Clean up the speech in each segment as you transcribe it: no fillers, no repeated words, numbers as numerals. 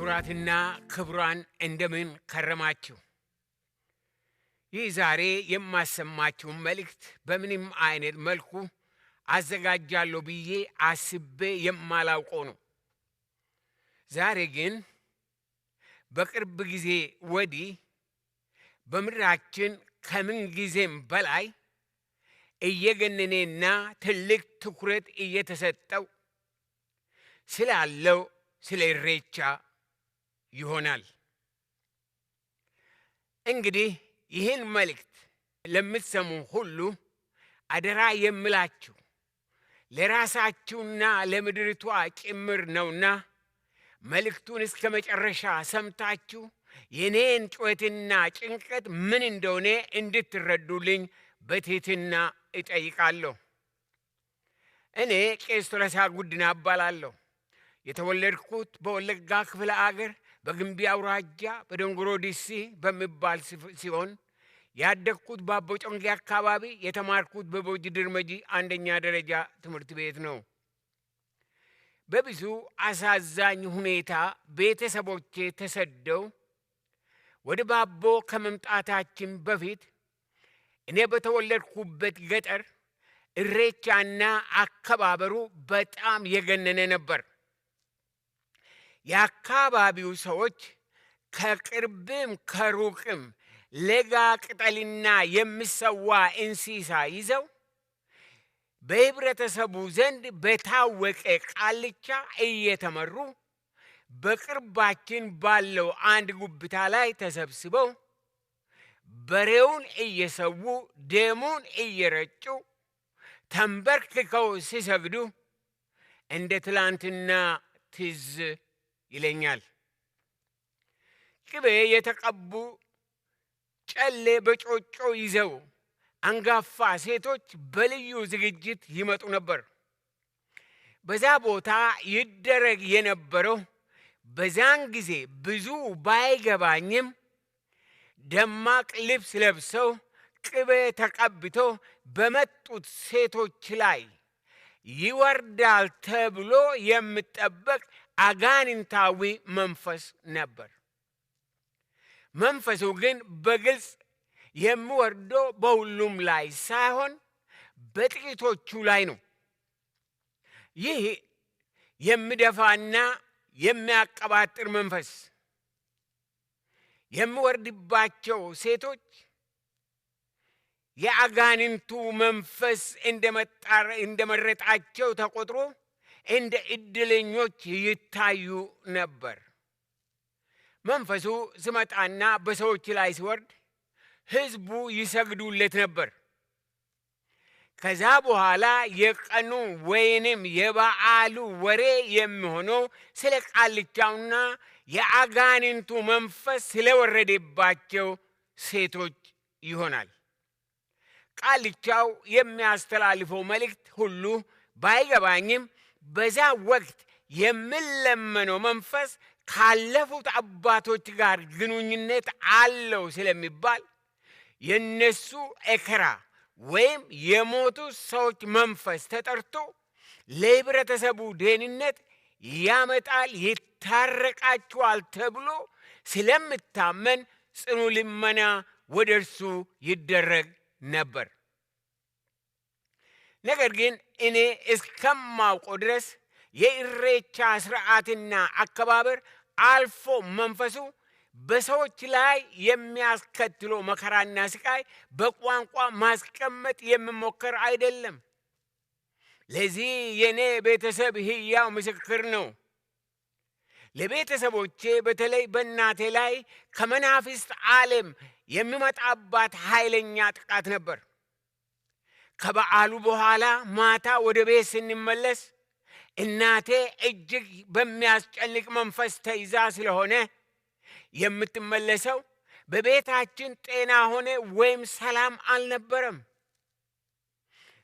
ክቡራትና ክቡራን እንደምን ከረማችሁ? ይህ ዛሬ የማሰማችሁ መልእክት በምንም አይነት መልኩ አዘጋጃለሁ ብዬ አስቤ የማላውቀው ነው። ዛሬ ግን በቅርብ ጊዜ ወዲህ በምድራችን ከምን ጊዜም በላይ እየገነነና ትልቅ ትኩረት እየተሰጠው ስላለው ስለ ኢሬቻ ይሆናል። እንግዲህ ይህን መልእክት ለምትሰሙ ሁሉ አደራ የምላችሁ ለራሳችሁና ለምድሪቷ ጭምር ነውና መልእክቱን እስከ መጨረሻ ሰምታችሁ የኔን ጩኸትና ጭንቀት ምን እንደሆነ እንድትረዱልኝ በትህትና እጠይቃለሁ። እኔ ቄስ ቶለሳ ጉዲና እባላለሁ። የተወለድኩት በወለጋ ክፍለ አገር በግንቢ አውራጃ በደንጎሮ ዲሲ በሚባል ሲሆን ያደግኩት በአቦ ጮንጌ አካባቢ፣ የተማርኩት በቦጂ ድርመጂ አንደኛ ደረጃ ትምህርት ቤት ነው። በብዙ አሳዛኝ ሁኔታ ቤተሰቦቼ ተሰደው ወደ ባቦ ከመምጣታችን በፊት እኔ በተወለድኩበት ገጠር ኢሬቻና አከባበሩ በጣም የገነነ ነበር። የአካባቢው ሰዎች ከቅርብም ከሩቅም ለጋ ቅጠልና የሚሰዋ እንስሳ ይዘው በህብረተሰቡ ዘንድ በታወቀ ቃልቻ እየተመሩ በቅርባችን ባለው አንድ ጉብታ ላይ ተሰብስበው በሬውን እየሰዉ ደሙን እየረጩ ተንበርክከው ሲሰግዱ እንደ ትላንትና ትዝ ይለኛል። ቅቤ የተቀቡ ጨሌ በጮጮ ይዘው አንጋፋ ሴቶች በልዩ ዝግጅት ይመጡ ነበር። በዛ ቦታ ይደረግ የነበረው በዛን ጊዜ ብዙ ባይገባኝም ደማቅ ልብስ ለብሰው ቅቤ ተቀብተው በመጡት ሴቶች ላይ ይወርዳል ተብሎ የሚጠበቅ አጋንንታዊ መንፈስ ነበር። መንፈሱ ግን በግልጽ የሚወርደው በሁሉም ላይ ሳይሆን በጥቂቶቹ ላይ ነው። ይህ የሚደፋና የሚያቀባጥር መንፈስ የሚወርድባቸው ሴቶች የአጋንንቱ መንፈስ እንደመረጣቸው ተቆጥሮ እንደ እድለኞች ይታዩ ነበር። መንፈሱ ሲመጣና በሰዎች ላይ ሲወርድ ሕዝቡ ይሰግዱለት ነበር። ከዛ በኋላ የቀኑ ወይንም የበዓሉ ወሬ የሚሆነው ስለ ቃልቻውና የአጋንንቱ መንፈስ ስለወረደባቸው ሴቶች ይሆናል። ቃልቻው የሚያስተላልፈው መልእክት ሁሉ ባይገባኝም በዛ ወቅት የሚለመነው መንፈስ ካለፉት አባቶች ጋር ግንኙነት አለው ስለሚባል የነሱ ኤከራ ወይም የሞቱ ሰዎች መንፈስ ተጠርቶ ለህብረተሰቡ ደህንነት ያመጣል፣ ይታረቃቸዋል ተብሎ ስለምታመን ጽኑ ልመና ወደ እርሱ ይደረግ ነበር። ነገር ግን እኔ እስከማውቀው ድረስ የኢሬቻ ስርዓትና አከባበር አልፎ መንፈሱ በሰዎች ላይ የሚያስከትለው መከራና ስቃይ በቋንቋ ማስቀመጥ የሚሞከር አይደለም። ለዚህ የኔ ቤተሰብ ሕያው ምስክር ነው። ለቤተሰቦቼ በተለይ በእናቴ ላይ ከመናፍስት ዓለም የሚመጣባት ኃይለኛ ጥቃት ነበር። ከበዓሉ በኋላ ማታ ወደ ቤት ስንመለስ እናቴ እጅግ በሚያስጨንቅ መንፈስ ተይዛ ስለሆነ የምትመለሰው በቤታችን ጤና ሆነ ወይም ሰላም አልነበረም።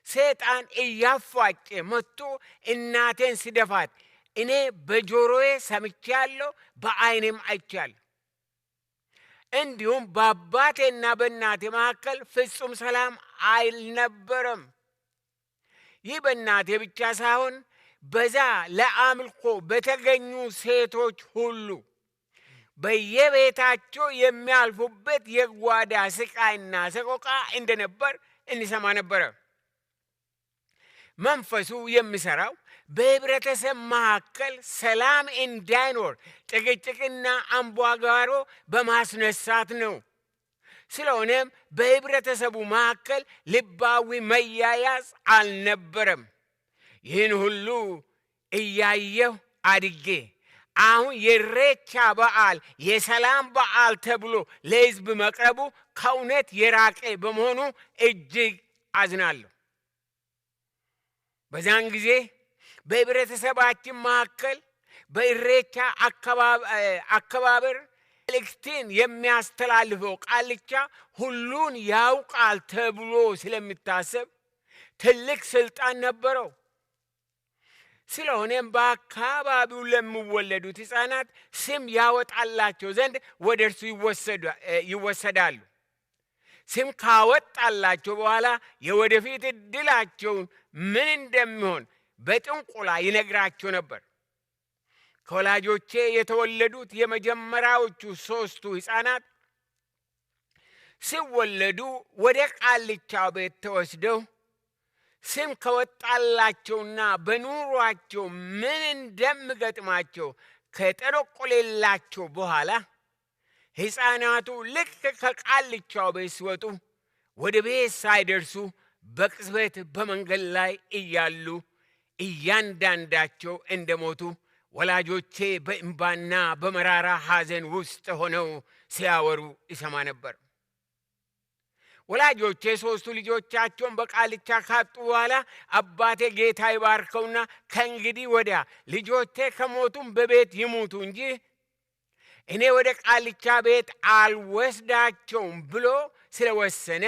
ሰይጣን እያፏጨ መጥቶ እናቴን ሲደፋት እኔ በጆሮዬ ሰምቻለሁ፣ በዓይኔም አይቻለሁ። እንዲሁም በአባቴና በእናቴ መካከል ፍጹም ሰላም አልነበረም። ይህ በእናቴ ብቻ ሳይሆን በዛ ለአምልኮ በተገኙ ሴቶች ሁሉ በየቤታቸው የሚያልፉበት የጓዳ ስቃይና ሰቆቃ እንደነበር እንሰማ ነበር። መንፈሱ የሚሰራው በህብረተሰብ መካከል ሰላም እንዳይኖር ጭቅጭቅና አምባጓሮ በማስነሳት ነው። ስለሆነም በህብረተሰቡ መካከል ልባዊ መያያዝ አልነበረም። ይህን ሁሉ እያየሁ አድጌ አሁን የኢሬቻ በዓል የሰላም በዓል ተብሎ ለህዝብ መቅረቡ ከእውነት የራቀ በመሆኑ እጅግ አዝናለሁ። በዛን ጊዜ በህብረተሰባችን መካከል በኢሬቻ አከባበር መልእክትን የሚያስተላልፈው ቃልቻ ሁሉን ያውቃል ተብሎ ስለሚታሰብ ትልቅ ስልጣን ነበረው። ስለሆነም በአካባቢው ለሚወለዱት ሕፃናት ስም ያወጣላቸው ዘንድ ወደ እርሱ ይወሰዳሉ። ስም ካወጣላቸው በኋላ የወደፊት ዕድላቸውን ምን እንደሚሆን በጥንቆላ ይነግራቸው ነበር። ከወላጆቼ የተወለዱት የመጀመሪያዎቹ 3ቱ ሕፃናት ሲወለዱ ወደ ቃልቻው ቤት ተወስደው ስም ከወጣላቸውና በኑሯቸው ምን እንደሚገጥማቸው ከጠነቆለላቸው በኋላ ሕፃናቱ ልክ ከቃልቻው ቤት ሲወጡ ወደ ቤት ሳይደርሱ በቅጽበት በመንገድ ላይ እያሉ እያንዳንዳቸው እንደሞቱ ወላጆቼ በእንባና በመራራ ሐዘን ውስጥ ሆነው ሲያወሩ ይሰማ ነበር። ወላጆቼ 3ቱ ልጆቻቸውን በቃልቻ ካጡ በኋላ አባቴ ጌታ ይባርከውና ከእንግዲህ ወዲያ ልጆቼ ከሞቱም በቤት ይሙቱ እንጂ እኔ ወደ ቃልቻ ቤት አልወስዳቸውም ብሎ ስለወሰነ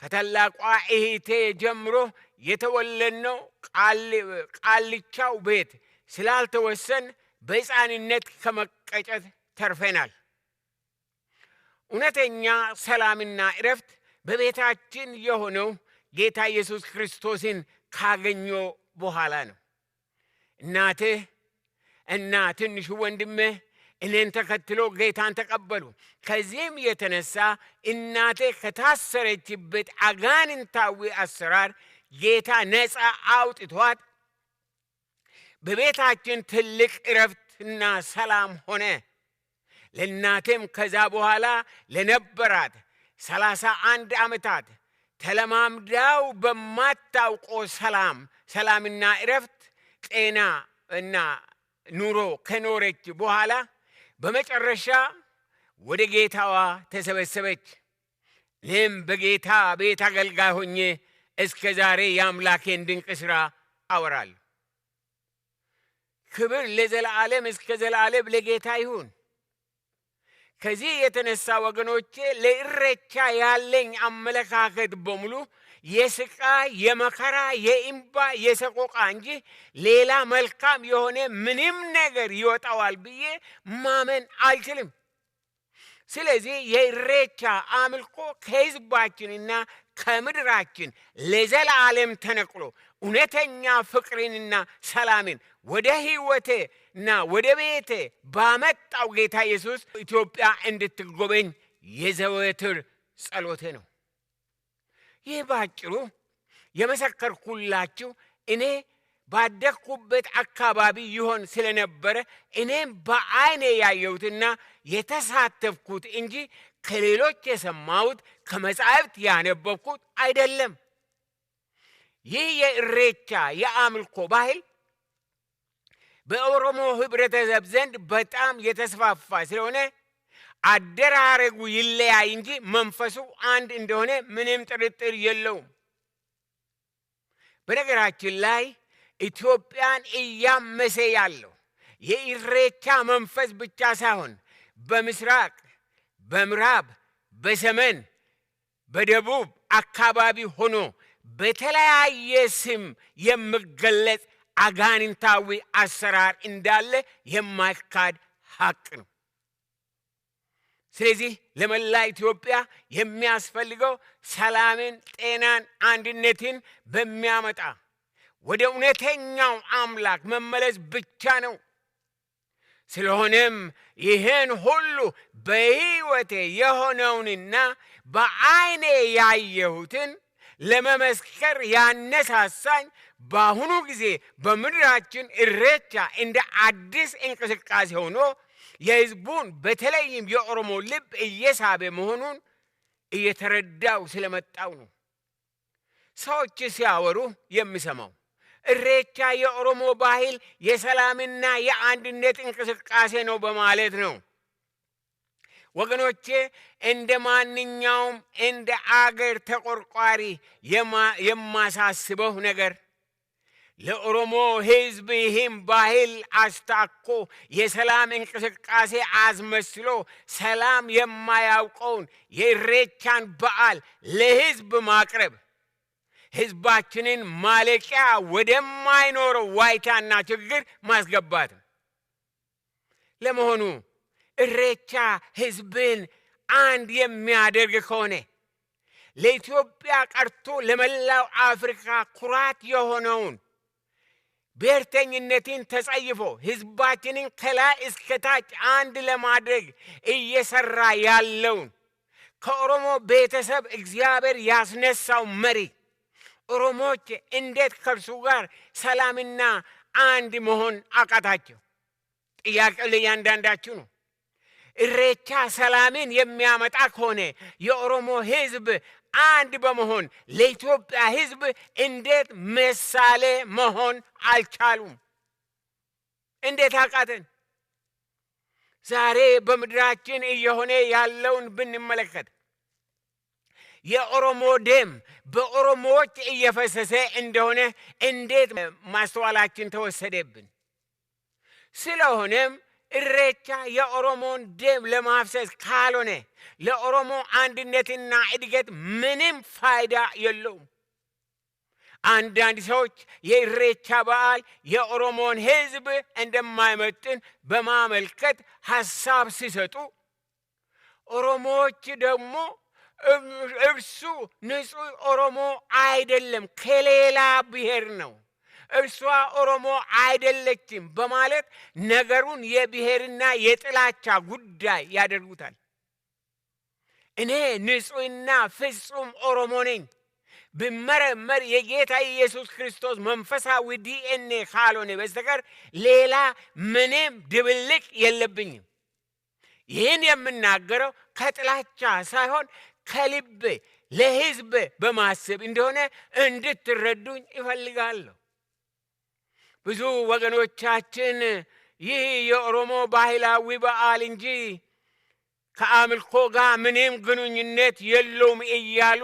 ከታላቋ እህቴ ጀምሮ የተወለድነው ቃልቻው ቤት ስላልተወሰን በሕፃንነት ከመቀጨት ተርፈናል። እውነተኛ ሰላምና ዕረፍት በቤታችን የሆነው ጌታ ኢየሱስ ክርስቶስን ካገኘው በኋላ ነው። እናትህ እና ትንሹ ወንድምህ እኔን ተከትሎ ጌታን ተቀበሉ። ከዚህም የተነሳ እናቴ ከታሰረችበት አጋንንታዊ አሰራር ጌታ ነፃ አውጥቷት በቤታችን ትልቅ ዕረፍትና ሰላም ሆነ። ለእናቴም ከዛ በኋላ ለነበራት 31 ዓመታት ተለማምዳው በማታውቀው ሰላምና ዕረፍት ጤና እና ኑሮ ከኖረች በኋላ በመጨረሻ ወደ ጌታዋ ተሰበሰበች። እኔም በጌታ ቤት አገልጋይ ሆኜ እስከ ዛሬ የአምላኬን ድንቅ ሥራ አወራለሁ። ክብር ለዘላለም እስከ ዘላለም ለጌታ ይሁን። ከዚህ የተነሳ ወገኖቼ ለኢሬቻ ያለኝ አመለካከት በሙሉ የስቃይ፣ የመከራ፣ የእንባ፣ የሰቆቃ እንጂ ሌላ መልካም የሆነ ምንም ነገር ይወጣዋል ብዬ ማመን አልችልም። ስለዚህ የኢሬቻ አምልኮ ከሕዝባችንና ከምድራችን ለዘላለም ተነቅሎ እውነተኛ ፍቅርንና ሰላምን ወደ ሕይወቴና ወደ ቤቴ ባመጣው ጌታ ኢየሱስ ኢትዮጵያ እንድትጎበኝ የዘወትር ጸሎቴ ነው። ይህ ባጭሩ የመሰከርኩላችሁ እኔ ባደግኩበት አካባቢ ይሆን ስለነበረ እኔም በዓይኔ ያየሁትና የተሳተፍኩት እንጂ ከሌሎች የሰማሁት ከመጻሕፍት ያነበብኩት አይደለም። ይህ የኢሬቻ የአምልኮ ባህል በኦሮሞ ህብረተሰብ ዘንድ በጣም የተስፋፋ ስለሆነ አደራረጉ ይለያይ እንጂ መንፈሱ አንድ እንደሆነ ምንም ጥርጥር የለውም። በነገራችን ላይ ኢትዮጵያን እያመሰ ያለው የኢሬቻ መንፈስ ብቻ ሳይሆን በምስራቅ፣ በምዕራብ፣ በሰሜን፣ በደቡብ አካባቢ ሆኖ በተለያየ ስም የሚገለጽ አጋንንታዊ አሰራር እንዳለ የማይካድ ሐቅ ነው። ስለዚህ ለመላ ኢትዮጵያ የሚያስፈልገው ሰላምን፣ ጤናን፣ አንድነትን በሚያመጣ ወደ እውነተኛው አምላክ መመለስ ብቻ ነው። ስለሆነም ይህን ሁሉ በሕይወቴ የሆነውንና በዓይኔ ያየሁትን ለመመስከር ያነሳሳኝ በአሁኑ ጊዜ በምድራችን ኢሬቻ እንደ አዲስ እንቅስቃሴ ሆኖ የሕዝቡን በተለይም የኦሮሞ ልብ እየሳበ መሆኑን እየተረዳው ስለመጣው ነው። ሰዎች ሲያወሩ የሚሰማው ኢሬቻ የኦሮሞ ባህል የሰላምና የአንድነት እንቅስቃሴ ነው በማለት ነው። ወገኖቼ እንደ ማንኛውም እንደ አገር ተቆርቋሪ የማሳስበው ነገር ለኦሮሞ ሕዝብ ይህም ባህል አስታኮ የሰላም እንቅስቃሴ አዝመስሎ ሰላም የማያውቀውን የኢሬቻን በዓል ለሕዝብ ማቅረብ ሕዝባችንን ማለቂያ ወደማይኖረው ዋይታና ችግር ማስገባት። ለመሆኑ ኢሬቻ ሕዝብን አንድ የሚያደርግ ከሆነ ለኢትዮጵያ ቀርቶ ለመላው አፍሪካ ኩራት የሆነውን ብሔርተኝነትን ተጸይፎ ሕዝባችንን ከላይ እስከታች አንድ ለማድረግ እየሰራ ያለውን ከኦሮሞ ቤተሰብ እግዚአብሔር ያስነሳው መሪ ኦሮሞች እንዴት ከእርሱ ጋር ሰላምና አንድ መሆን አቃታቸው? ጥያቄው ለእያንዳንዳችሁ ነው። ኢሬቻ ሰላምን የሚያመጣ ከሆነ የኦሮሞ ሕዝብ አንድ በመሆን ለኢትዮጵያ ሕዝብ እንዴት ምሳሌ መሆን አልቻሉም? እንዴት አቃተን? ዛሬ በምድራችን እየሆነ ያለውን ብንመለከት የኦሮሞ ደም በኦሮሞዎች እየፈሰሰ እንደሆነ እንዴት ማስተዋላችን ተወሰደብን? ስለሆነም ኢሬቻ የኦሮሞን ደም ለማፍሰስ ካልሆነ ለኦሮሞ አንድነትና እድገት ምንም ፋይዳ የለውም። አንዳንድ ሰዎች የኢሬቻ በዓል የኦሮሞን ሕዝብ እንደማይመጥን በማመልከት ሐሳብ ሲሰጡ፣ ኦሮሞዎች ደግሞ እርሱ ንጹሕ ኦሮሞ አይደለም ከሌላ ብሔር ነው፣ እርሷ ኦሮሞ አይደለችም በማለት ነገሩን የብሔርና የጥላቻ ጉዳይ ያደርጉታል። እኔ ንጹሕና ፍጹም ኦሮሞ ነኝ ብመረመር የጌታ ኢየሱስ ክርስቶስ መንፈሳዊ ዲኤንኤ ካልሆነ በስተቀር ሌላ ምንም ድብልቅ የለብኝም። ይህን የምናገረው ከጥላቻ ሳይሆን ከልብ ለሕዝብ በማሰብ እንደሆነ እንድትረዱኝ ይፈልጋለሁ። ብዙ ወገኖቻችን ይህ የኦሮሞ ባህላዊ በዓል እንጂ ከአምልኮ ጋር ምንም ግንኙነት የለውም እያሉ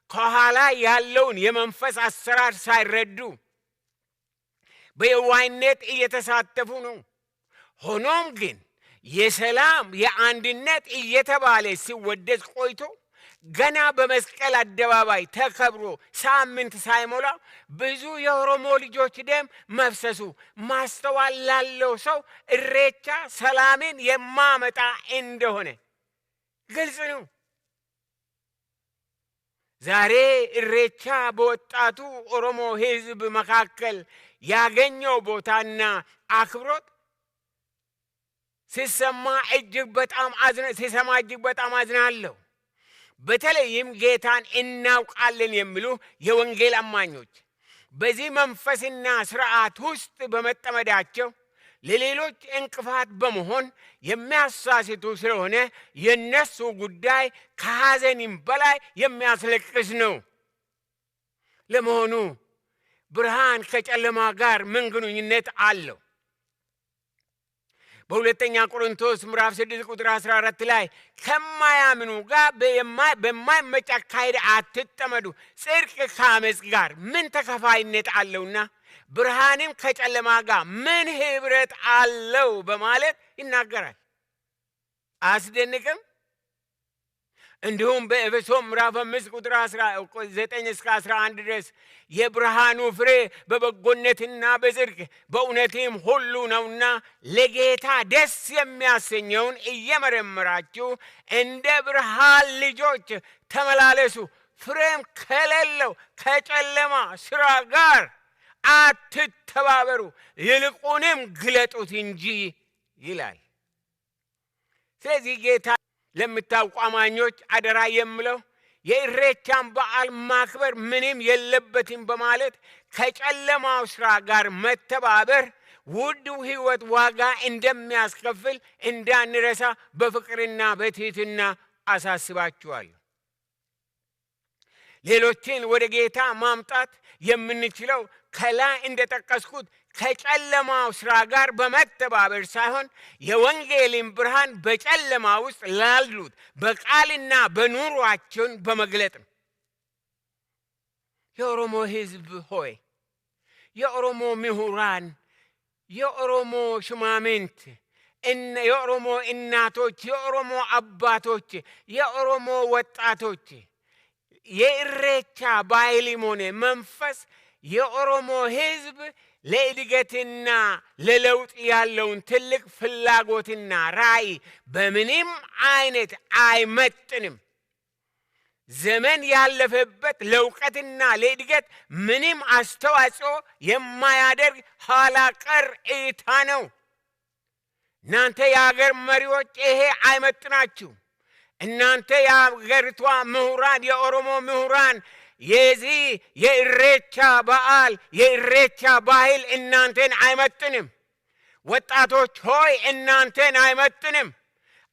ከኋላ ያለውን የመንፈስ አሰራር ሳይረዱ በየዋህነት እየተሳተፉ ነው። ሆኖም ግን የሰላም የአንድነት እየተባለ ሲወደስ ቆይቶ ገና በመስቀል አደባባይ ተከብሮ ሳምንት ሳይሞላ ብዙ የኦሮሞ ልጆች ደም መፍሰሱ ማስተዋል ላለው ሰው ኢሬቻ ሰላምን የማመጣ እንደሆነ ግልጽ ነው። ዛሬ ኢሬቻ በወጣቱ ኦሮሞ ሕዝብ መካከል ያገኘው ቦታና አክብሮት ሲሰማ እጅግ በጣም አዝናለሁ። በተለይም ጌታን እናውቃለን የሚሉ የወንጌል አማኞች በዚህ መንፈስና ስርዓት ውስጥ በመጠመዳቸው ለሌሎች እንቅፋት በመሆን የሚያሳስቱ ስለሆነ የነሱ ጉዳይ ከሐዘንም በላይ የሚያስለቅስ ነው። ለመሆኑ ብርሃን ከጨለማ ጋር ምን ግንኙነት አለው? በሁለተኛ ቆሮንቶስ ምዕራፍ 6 ቁጥር 14 ላይ ከማያምኑ ጋር በማይመች አካሄድ አትጠመዱ፣ ጽድቅ ከዓመፅ ጋር ምን ተካፋይነት አለውና ብርሃንም ከጨለማ ጋር ምን ኅብረት አለው በማለት ይናገራል። አያስደንቅም? እንዲሁም በኤፌሶን ምዕራፍ 5 ቁጥር 9 እስከ 11 ድረስ የብርሃኑ ፍሬ በበጎነትና በጽድቅ በእውነትም ሁሉ ነውና ለጌታ ደስ የሚያሰኘውን እየመረመራችሁ እንደ ብርሃን ልጆች ተመላለሱ፣ ፍሬም ከሌለው ከጨለማ ሥራ ጋር አትተባበሩ፣ ይልቁንም ግለጡት እንጂ ይላል። ስለዚህ ጌታ ለምታውቁ አማኞች አደራ የምለው የኢሬቻን በዓል ማክበር ምንም የለበትም በማለት ከጨለማው ሥራ ጋር መተባበር ውድ ሕይወት ዋጋ እንደሚያስከፍል እንዳንረሳ በፍቅርና በትሕትና አሳስባችኋለሁ። ሌሎችን ወደ ጌታ ማምጣት የምንችለው ከላይ እንደጠቀስኩት ከጨለማው ሥራ ጋር በመተባበር ሳይሆን የወንጌልን ብርሃን በጨለማ ውስጥ ላሉት በቃልና በኑሯቸውን በመግለጥ ነው። የኦሮሞ ሕዝብ ሆይ፣ የኦሮሞ ምሁራን፣ የኦሮሞ ሽማምንት፣ የኦሮሞ እናቶች፣ የኦሮሞ አባቶች፣ የኦሮሞ ወጣቶች የኢሬቻ ባህልም ሆነ መንፈስ የኦሮሞ ሕዝብ ለእድገትና ለለውጥ ያለውን ትልቅ ፍላጎትና ራዕይ በምንም አይነት አይመጥንም። ዘመን ያለፈበት ለእውቀትና ለእድገት ምንም አስተዋጽኦ የማያደርግ ኋላ ቀር እይታ ነው። እናንተ የአገር መሪዎች ይሄ አይመጥናችሁ። እናንተ የአገሪቷ ምሁራን፣ የኦሮሞ ምሁራን የዚህ የኢሬቻ በዓል የኢሬቻ ባህል እናንተን አይመጥንም። ወጣቶች ሆይ እናንተን አይመጥንም።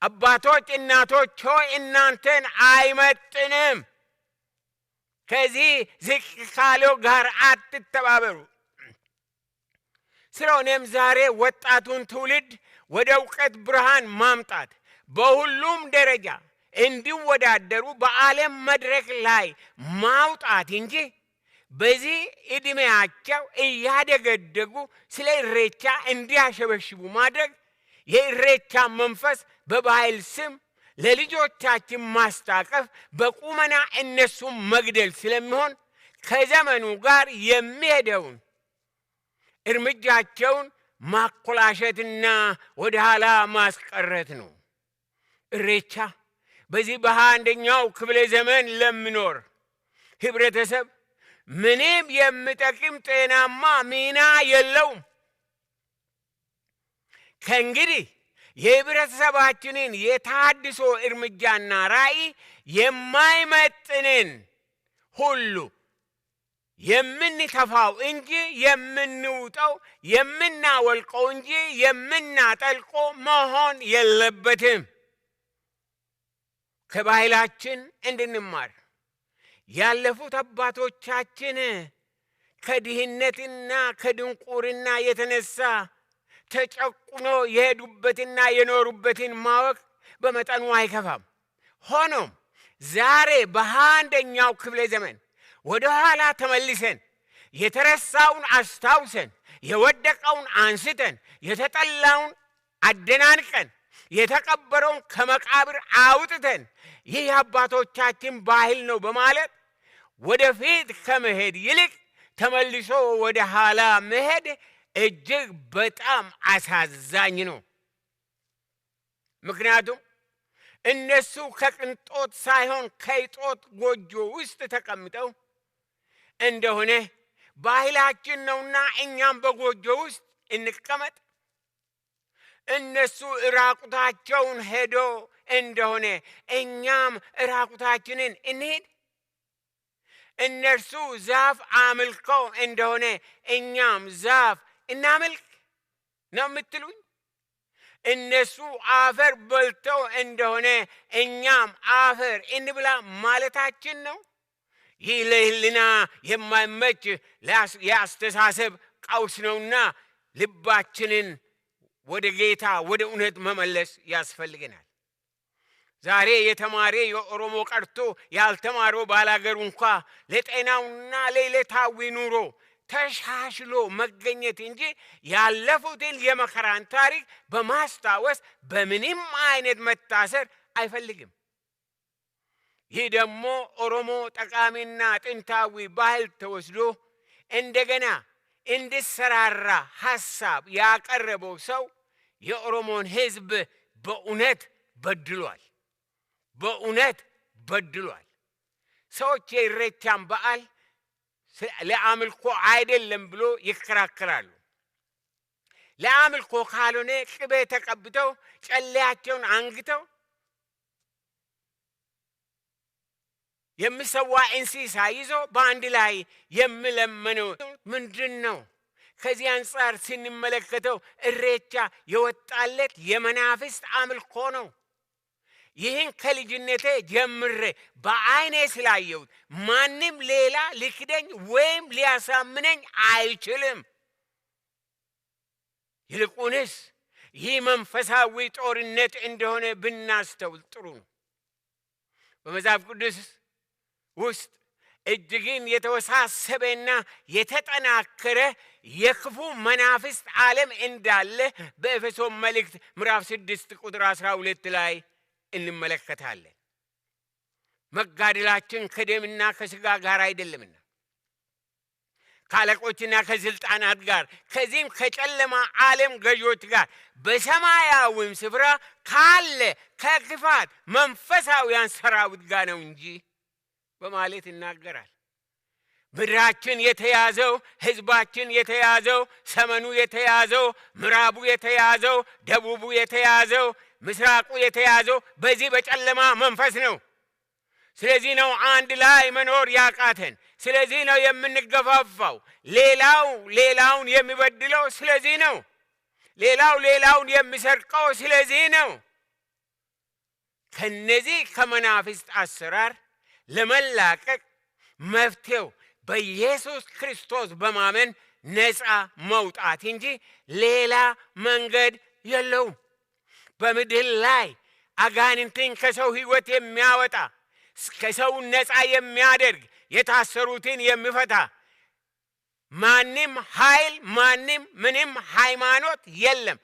አባቶች እናቶች ሆይ እናንተን አይመጥንም። ከዚህ ዝቅ ካለው ጋር አትተባበሩ። ስለሆነም ዛሬ ወጣቱን ትውልድ ወደ እውቀት ብርሃን ማምጣት በሁሉም ደረጃ እንዲወዳደሩ በዓለም መድረክ ላይ ማውጣት እንጂ በዚህ ዕድሜያቸው እያደገደጉ ስለ ኢሬቻ እንዲያሸበሽቡ ማድረግ የኢሬቻ መንፈስ በባህል ስም ለልጆቻችን ማስታቀፍ በቁመና እነሱም መግደል ስለሚሆን ከዘመኑ ጋር የሚሄደውን እርምጃቸውን ማኮላሸትና ወደ ኋላ ማስቀረት ነው። ኢሬቻ በዚህ በ21ኛው ክፍለ ዘመን ለሚኖር ህብረተሰብ ምንም የሚጠቅም ጤናማ ሚና የለውም። ከእንግዲህ የህብረተሰባችንን የታድሶ እርምጃና ራዕይ የማይመጥንን ሁሉ የምንተፋው እንጂ የምንውጠው፣ የምናወልቀው እንጂ የምናጠልቀው መሆን የለበትም። ከባህላችን እንድንማር ያለፉት አባቶቻችን ከድህነትና ከድንቁርና የተነሳ ተጨቁኖ የሄዱበትና የኖሩበትን ማወቅ በመጠኑ አይከፋም። ሆኖም ዛሬ በ21ኛው ክፍለ ዘመን ወደ ኋላ ተመልሰን የተረሳውን አስታውሰን የወደቀውን አንስተን የተጠላውን አደናንቀን የተቀበረውን ከመቃብር አውጥተን ይህ አባቶቻችን ባህል ነው በማለት ወደፊት ከመሄድ ይልቅ ተመልሶ ወደ ኋላ መሄድ እጅግ በጣም አሳዛኝ ነው። ምክንያቱም እነሱ ከቅንጦት ሳይሆን ከይጦት ጎጆ ውስጥ ተቀምጠው እንደሆነ ባህላችን ነውና እኛም በጎጆ ውስጥ እንቀመጥ፣ እነሱ ራቁታቸውን ሄዶ እንደሆነ እኛም ራቁታችንን እንሂድ፣ እነርሱ ዛፍ አምልከው እንደሆነ እኛም ዛፍ እናምልክ ነው የምትሉኝ? እነሱ አፈር በልተው እንደሆነ እኛም አፈር እንብላ ማለታችን ነው? ይህ ለሕሊና የማይመች የአስተሳሰብ ቀውስ ነውና ልባችንን ወደ ጌታ ወደ እውነት መመለስ ያስፈልገናል። ዛሬ የተማረ የኦሮሞ ቀርቶ ያልተማረው ባላገሩ እንኳ ለጤናውና ለዕለታዊ ኑሮ ተሻሽሎ መገኘት እንጂ ያለፉትን የመከራን ታሪክ በማስታወስ በምንም አይነት መታሰር አይፈልግም። ይህ ደግሞ ኦሮሞ ጠቃሚና ጥንታዊ ባህል ተወስዶ እንደገና እንዲሰራራ ሐሳብ ያቀረበው ሰው የኦሮሞን ሕዝብ በእውነት በድሏል። በእውነት በድሏል። ሰዎች የኢሬቻን በዓል ለአምልኮ አይደለም ብሎ ይከራከራሉ። ለአምልኮ ካልሆነ ቅቤ ተቀብተው ጨሌያቸውን አንግተው የሚሰዋ እንስሳ ይዞ በአንድ ላይ የሚለምነው ምንድነው? ከዚህ አንፃር ስንመለከተው እሬቻ የወጣለት የመናፍስት አምልኮ ነው። ይህን ከልጅነቴ ጀምሬ በአይኔ ስላየሁት ማንም ሌላ ሊክደኝ ወይም ሊያሳምነኝ አይችልም። ይልቁንስ ይህ መንፈሳዊ ጦርነት እንደሆነ ብናስተውል ጥሩ ነው። በመጽሐፍ ቅዱስ ውስጥ እጅግን የተወሳሰበና የተጠናከረ የክፉ መናፍስት ዓለም እንዳለ በኤፌሶን መልእክት ምዕራፍ 6 ቁጥር 12 ላይ እንመለከታለን። መጋደላችን ከደምና ከሥጋ ጋር አይደለምና ከአለቆችና ከስልጣናት ጋር ከዚህም ከጨለማ ዓለም ገዦች ጋር በሰማያዊም ስፍራ ካለ ከክፋት መንፈሳውያን ሰራዊት ጋር ነው እንጂ በማለት ይናገራል። ምድራችን የተያዘው፣ ሕዝባችን የተያዘው፣ ሰሜኑ የተያዘው፣ ምዕራቡ የተያዘው፣ ደቡቡ የተያዘው፣ ምስራቁ የተያዘው በዚህ በጨለማ መንፈስ ነው። ስለዚህ ነው አንድ ላይ መኖር ያቃተን። ስለዚህ ነው የምንገፋፋው። ሌላውን የሚበድለው ስለዚህ ነው። ሌላውን የሚሰርቀው ስለዚህ ነው። ከነዚህ ከመናፍስት አሰራር ለመላቀቅ መፍትሄው በኢየሱስ ክርስቶስ በማመን ነፃ መውጣት እንጂ ሌላ መንገድ የለውም። በምድር ላይ አጋንንትን ከሰው ሕይወት የሚያወጣ ከሰው ነፃ የሚያደርግ የታሰሩትን የሚፈታ ማንም ኃይል ምንም ሃይማኖት የለም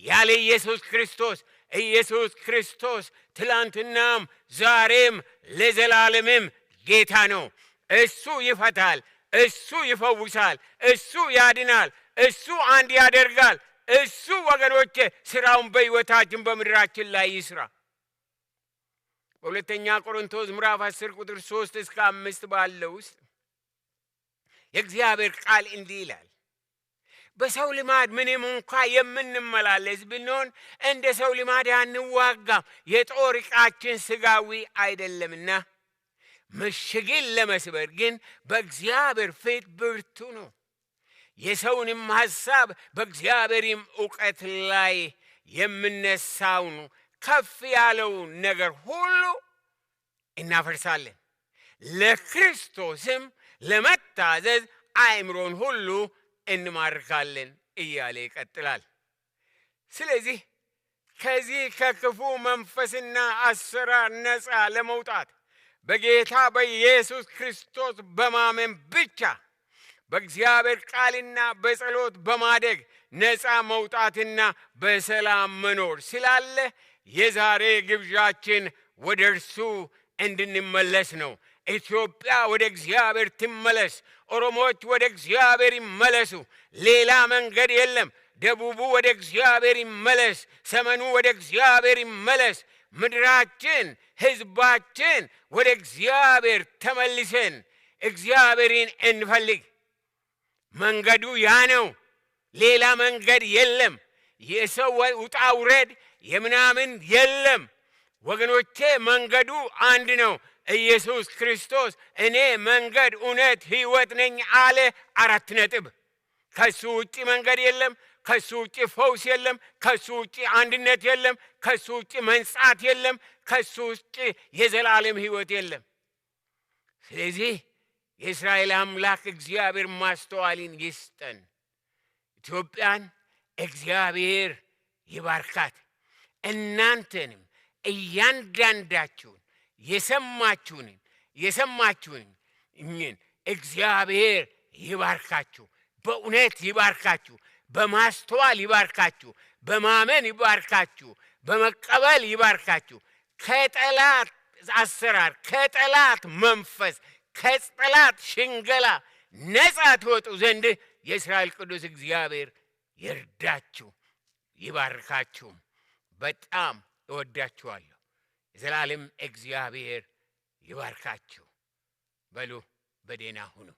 ያለ ኢየሱስ ክርስቶስ። ኢየሱስ ክርስቶስ ትላንትናም ዛሬም ለዘላለምም ጌታ ነው። እሱ ይፈታል፣ እሱ ይፈውሳል፣ እሱ ያድናል፣ እሱ አንድ ያደርጋል። እሱ ወገኖቼ ስራውን በሕይወታችን በምድራችን ላይ ይስራ። በሁለተኛ ቆሮንቶስ ምዕራፍ 10 ቁጥር 3 እስከ 5 ባለው ውስጥ የእግዚአብሔር ቃል እንዲህ ይላል። በሰው ልማድ ምንም እንኳ የምንመላለስ ብንሆን እንደ ሰው ልማድ አንዋጋም። የጦር ዕቃችን ሥጋዊ አይደለምና ምሽግን ለመስበር ግን በእግዚአብሔር ፊት ብርቱ ነው። የሰውንም ሐሳብ በእግዚአብሔርም ዕውቀት ላይ የምነሳውን ከፍ ያለውን ነገር ሁሉ እናፈርሳለን፣ ለክርስቶስም ለመታዘዝ አእምሮን ሁሉ እንማርካለን እያለ ይቀጥላል። ስለዚህ ከዚህ ከክፉ መንፈስና አሰራር ነፃ ለመውጣት በጌታ በኢየሱስ ክርስቶስ በማመን ብቻ በእግዚአብሔር ቃልና በጸሎት በማደግ ነፃ መውጣትና በሰላም መኖር ስላለ የዛሬ ግብዣችን ወደ እርሱ እንድንመለስ ነው። ኢትዮጵያ ወደ እግዚአብሔር ትመለስ። ኦሮሞዎች ወደ እግዚአብሔር ይመለሱ። ሌላ መንገድ የለም። ደቡቡ ወደ እግዚአብሔር ይመለስ። ሰሜኑ ወደ እግዚአብሔር ይመለስ። ምድራችን፣ ሕዝባችን ወደ እግዚአብሔር ተመልሰን እግዚአብሔርን እንፈልግ። መንገዱ ያ ነው። ሌላ መንገድ የለም። የሰው ውጣ ውረድ የምናምን የለም ወገኖቼ። መንገዱ አንድ ነው። ኢየሱስ ክርስቶስ እኔ መንገድ፣ እውነት፣ ሕይወት ነኝ አለ። 4 ነጥብ። ከሱ ውጪ መንገድ የለም። ከሱ ውጪ ፈውስ የለም። ከሱ ውጪ አንድነት የለም። ከሱ ውጪ መንጻት የለም። ከሱ ውጪ የዘላለም ሕይወት የለም። ስለዚህ የእስራኤል አምላክ እግዚአብሔር ማስተዋልን ይስጠን። ኢትዮጵያን እግዚአብሔር ይባርካት። እናንተንም እያንዳንዳችሁን የሰማችሁን እግዚአብሔር ይባርካችሁ። በእውነት ይባርካችሁ። በማስተዋል ይባርካችሁ። በማመን ይባርካችሁ። በመቀበል ይባርካችሁ። ከጠላት አሰራር፣ ከጠላት መንፈስ፣ ከጠላት ሽንገላ ነፃ ትወጡ ዘንድ የእስራኤል ቅዱስ እግዚአብሔር ይርዳችሁ፣ ይባርካችሁም። በጣም እወዳችኋለሁ። የዘላለም እግዚአብሔር ይባርካችሁ። በሉ በደህና ሁኑ።